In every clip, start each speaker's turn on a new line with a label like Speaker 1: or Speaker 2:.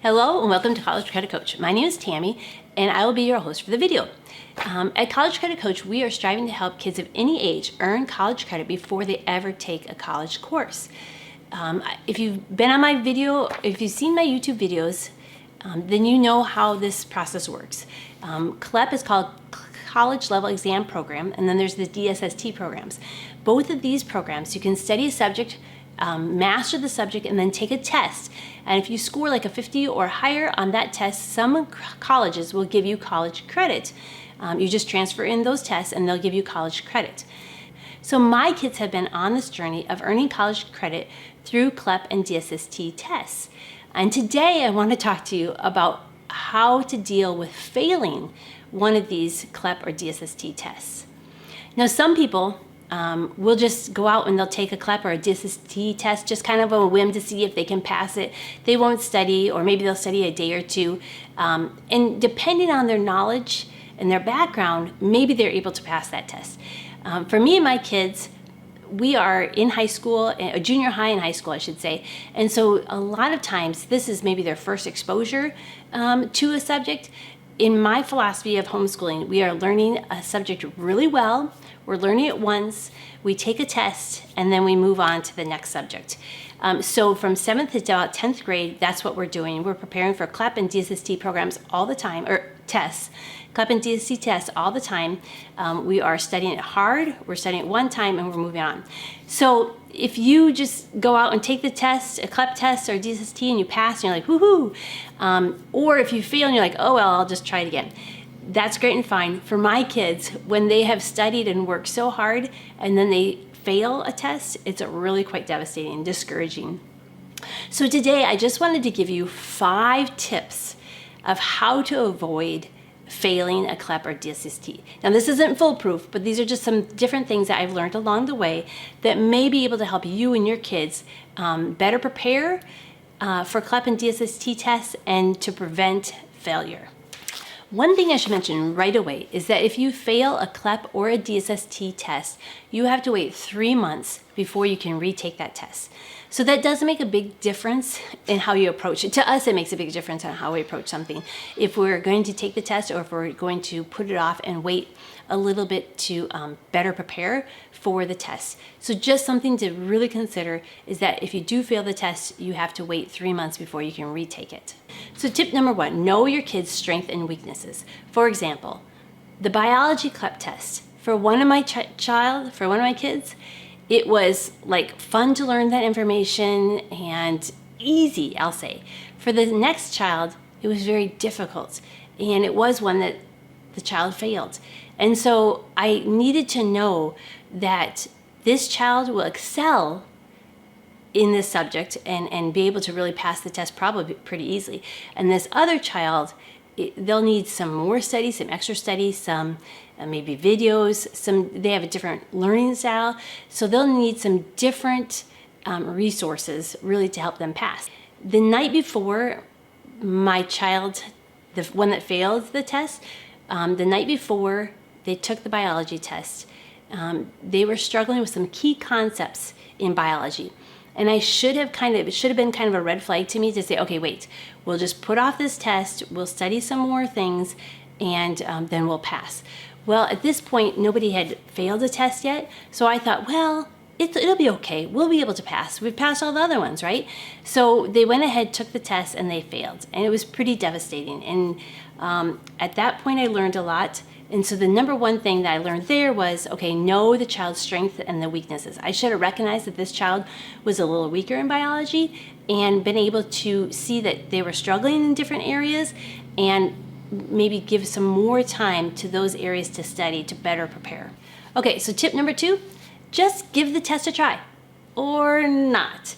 Speaker 1: Hello and welcome to College Credit Coach. My name is Tammy and I will be your host for the video. At College Credit Coach, we are striving to help kids of any age earn college credit before they ever take a college course. If you've been on my video, if you've seen my YouTube videos, then you know how this process works. CLEP is called College Level Exam Program, and then there's the DSST programs. Both of these programs, you can study a subject, master the subject, and then take a test. And if you score like a 50 or higher on that test, some colleges will give you college credit. You just transfer in those tests and they'll give you college credit. So my kids have been on this journey of earning college credit through CLEP and DSST tests. And today I want to talk to you about how to deal with failing one of these CLEP or DSST tests. Now, some people will just go out and they'll take a CLEP or a DSST test just kind of a whim to see if they can pass it. They won't study, or maybe they'll study a day or two. And depending on their knowledge and their background, maybe they're able to pass that test. For me and my kids, we are in high school, junior high and high school, I should say. And so a lot of times this is maybe their first exposure to a subject. In my philosophy of homeschooling, we are learning a subject really well. We're learning it once, we take a test, and then we move on to the next subject. So from 7th to about 10th grade, that's what we're doing. We're preparing for CLEP and DSST programs all the time, or tests. CLEP and DSST tests all the time. We are studying it hard, we're studying it one time, and we're moving on. So if you just go out and take the test, a CLEP test or a DSST, and you pass, and you're like, woohoo! Or if you fail and you're like, oh well, I'll just try it again. That's great and fine. For my kids, when they have studied and worked so hard and then they fail a test, it's really quite devastating and discouraging. So today I just wanted to give you 5 tips of how to avoid failing a CLEP or DSST. Now, this isn't foolproof, but these are just some different things that I've learned along the way that may be able to help you and your kids better prepare for CLEP and DSST tests and to prevent failure. One thing I should mention right away is that if you fail a CLEP or a DSST test, you have to wait 3 months before you can retake that test. So that does make a big difference in how you approach it. To us, it makes a big difference on how we approach something. If we're going to take the test or if we're going to put it off and wait a little bit to better prepare for the test. So just something to really consider is that if you do fail the test, you have to wait 3 months before you can retake it. So tip number 1, know your kids' strengths and weaknesses. For example, the biology CLEP test. For one of my kids, it was like fun to learn that information and easy, I'll say. For the next child, it was very difficult, and it was one that the child failed. And so I needed to know that this child will excel in this subject and be able to really pass the test probably pretty easily. And this other child, they'll need some more study, some extra study, some maybe videos, they have a different learning style, so they'll need some different resources really to help them pass. The night before my child, the one that failed the test, the night before they took the biology test, they were struggling with some key concepts in biology. And it should have been kind of a red flag to me to say, okay, wait, we'll just put off this test, we'll study some more things, and then we'll pass. Well, at this point, nobody had failed a test yet, so I thought, well, it'll be okay. We'll be able to pass. We've passed all the other ones, right? So they went ahead, took the test, and they failed. And it was pretty devastating. And at that point, I learned a lot. And so the number one thing that I learned there was, okay, know the child's strengths and the weaknesses. I should have recognized that this child was a little weaker in biology and been able to see that they were struggling in different areas and maybe give some more time to those areas to study to better prepare. Okay, so tip number 2, just give the test a try or not.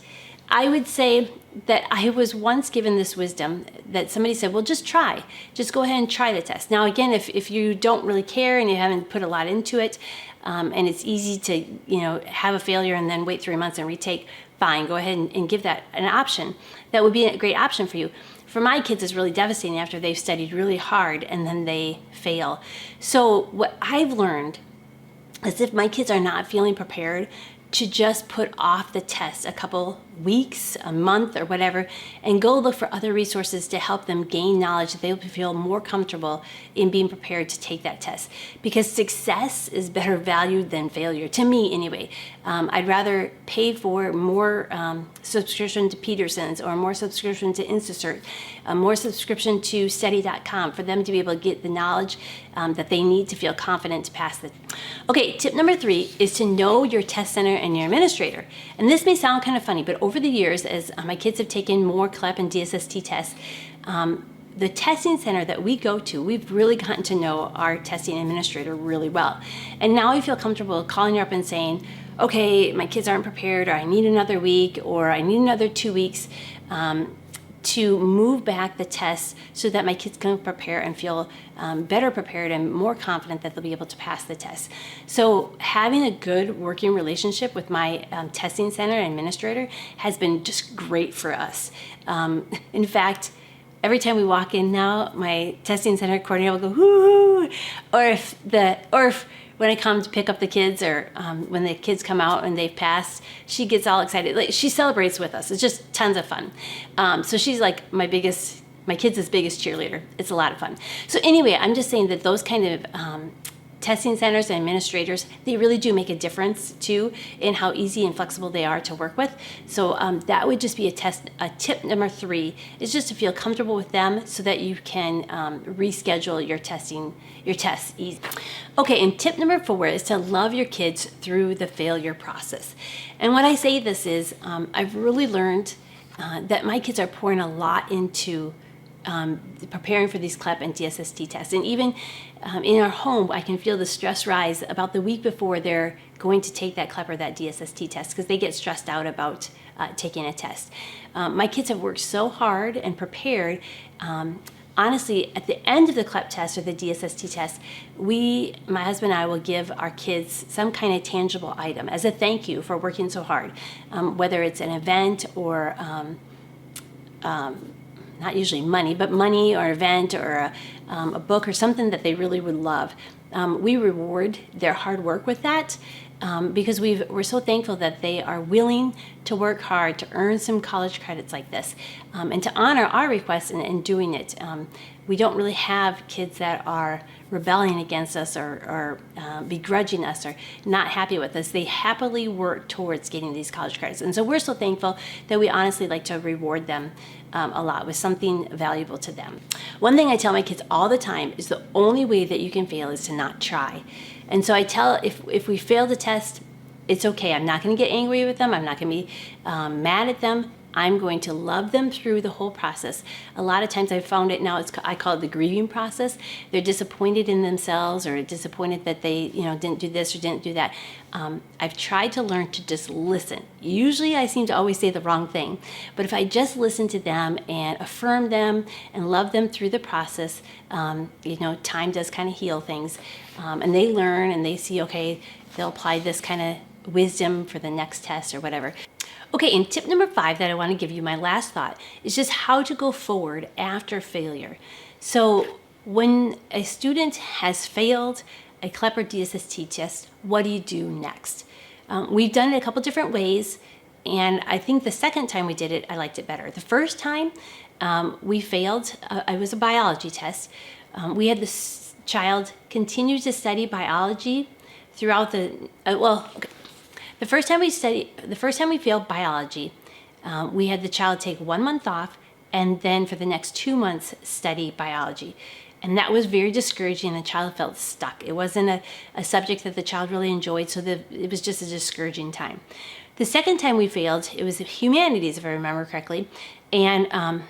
Speaker 1: I would say that I was once given this wisdom that somebody said, well, just try. Just go ahead and try the test. Now, again, if you don't really care and you haven't put a lot into it, and it's easy to have a failure and then wait 3 months and retake, fine, go ahead and give that an option. That would be a great option for you. For my kids, it's really devastating after they've studied really hard and then they fail. So what I've learned is if my kids are not feeling prepared, to just put off the test a couple weeks, a month, or whatever, and go look for other resources to help them gain knowledge that they will feel more comfortable in being prepared to take that test. Because success is better valued than failure, to me anyway. I'd rather pay for more subscription to Peterson's, or more subscription to Instacert, more subscription to study.com for them to be able to get the knowledge that they need to feel confident to pass the. Okay, tip number 3 is to know your test center and your administrator. And this may sound kind of funny, but over the years, as my kids have taken more CLEP and DSST tests, the testing center that we go to, we've really gotten to know our testing administrator really well. And now I feel comfortable calling her up and saying, okay, my kids aren't prepared, or I need another week, or I need another 2 weeks to move back the tests so that my kids can prepare and feel better prepared and more confident that they'll be able to pass the test. So having a good working relationship with my testing center and administrator has been just great for us. In fact, every time we walk in now, my testing center coordinator will go, whoo, or if when I come to pick up the kids, or when the kids come out and they've passed, she gets all excited. Like, she celebrates with us. It's just tons of fun. So she's like my kids' biggest cheerleader. It's a lot of fun. So anyway, I'm just saying that those kind of testing centers and administrators, they really do make a difference too in how easy and flexible they are to work with. So that would just be a tip number 3, is just to feel comfortable with them so that you can reschedule your tests easy. Okay, and tip number 4 is to love your kids through the failure process. And when I say this is, I've really learned that my kids are pouring a lot into preparing for these CLEP and DSST tests. And even in our home, I can feel the stress rise about the week before they're going to take that CLEP or that DSST test, because they get stressed out about taking a test. My kids have worked so hard and prepared. Honestly, at the end of the CLEP test or the DSST test, my husband and I will give our kids some kind of tangible item as a thank you for working so hard, whether it's an event or not usually money, but money or event or a book or something that they really would love. We reward their hard work with that because we're so thankful that they are willing to work hard to earn some college credits like this, and to honor our request in doing it. We don't really have kids that are rebelling against us or begrudging us or not happy with us. They happily work towards getting these college credits. And so we're so thankful that we honestly like to reward them a lot with something valuable to them. One thing I tell my kids all the time is the only way that you can fail is to not try. And so I tell, if we fail the test, it's okay. I'm not going to get angry with them. I'm not going to be mad at them. I'm going to love them through the whole process. A lot of times I've found it now, I call it the grieving process. They're disappointed in themselves or disappointed that they didn't do this or didn't do that. I've tried to learn to just listen. Usually I seem to always say the wrong thing, but if I just listen to them and affirm them and love them through the process, time does kind of heal things. And they learn and they see, okay, they'll apply this kind of wisdom for the next test or whatever. Okay, and tip number 5 that I want to give you, my last thought, is just how to go forward after failure. So when a student has failed a CLEP or DSST test, what do you do next? We've done it a couple different ways, and I think the second time we did it, I liked it better. The first time we failed, it was a biology test. We had this child continue to study biology throughout The first time we failed biology, we had the child take 1 month off and then for the next 2 months study biology. And that was very discouraging. The child felt stuck. It wasn't a subject that the child really enjoyed, so it was just a discouraging time. The second time we failed, it was humanities, if I remember correctly, and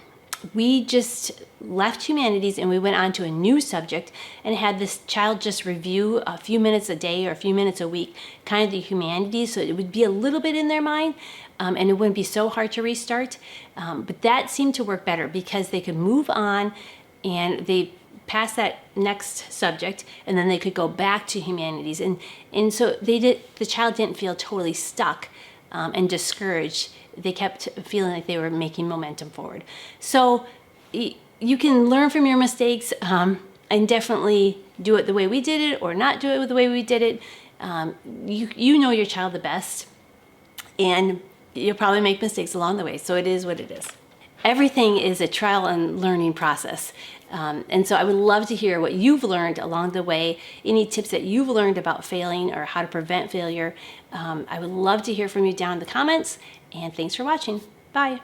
Speaker 1: we just left humanities and we went on to a new subject and had this child just review a few minutes a day or a few minutes a week, kind of the humanities, so it would be a little bit in their mind, and it wouldn't be so hard to restart. But that seemed to work better because they could move on and they passed that next subject, and then they could go back to humanities. And so the child didn't feel totally stuck and discouraged. They kept feeling like they were making momentum forward. So you can learn from your mistakes and definitely do it the way we did it or not do it the way we did it. You know your child the best. And You'll probably make mistakes along the way, so it is what it is. Everything is a trial and learning process. And so I would love to hear what you've learned along the way, any tips that you've learned about failing or how to prevent failure. I would love to hear from you down in the comments, and thanks for watching. Bye.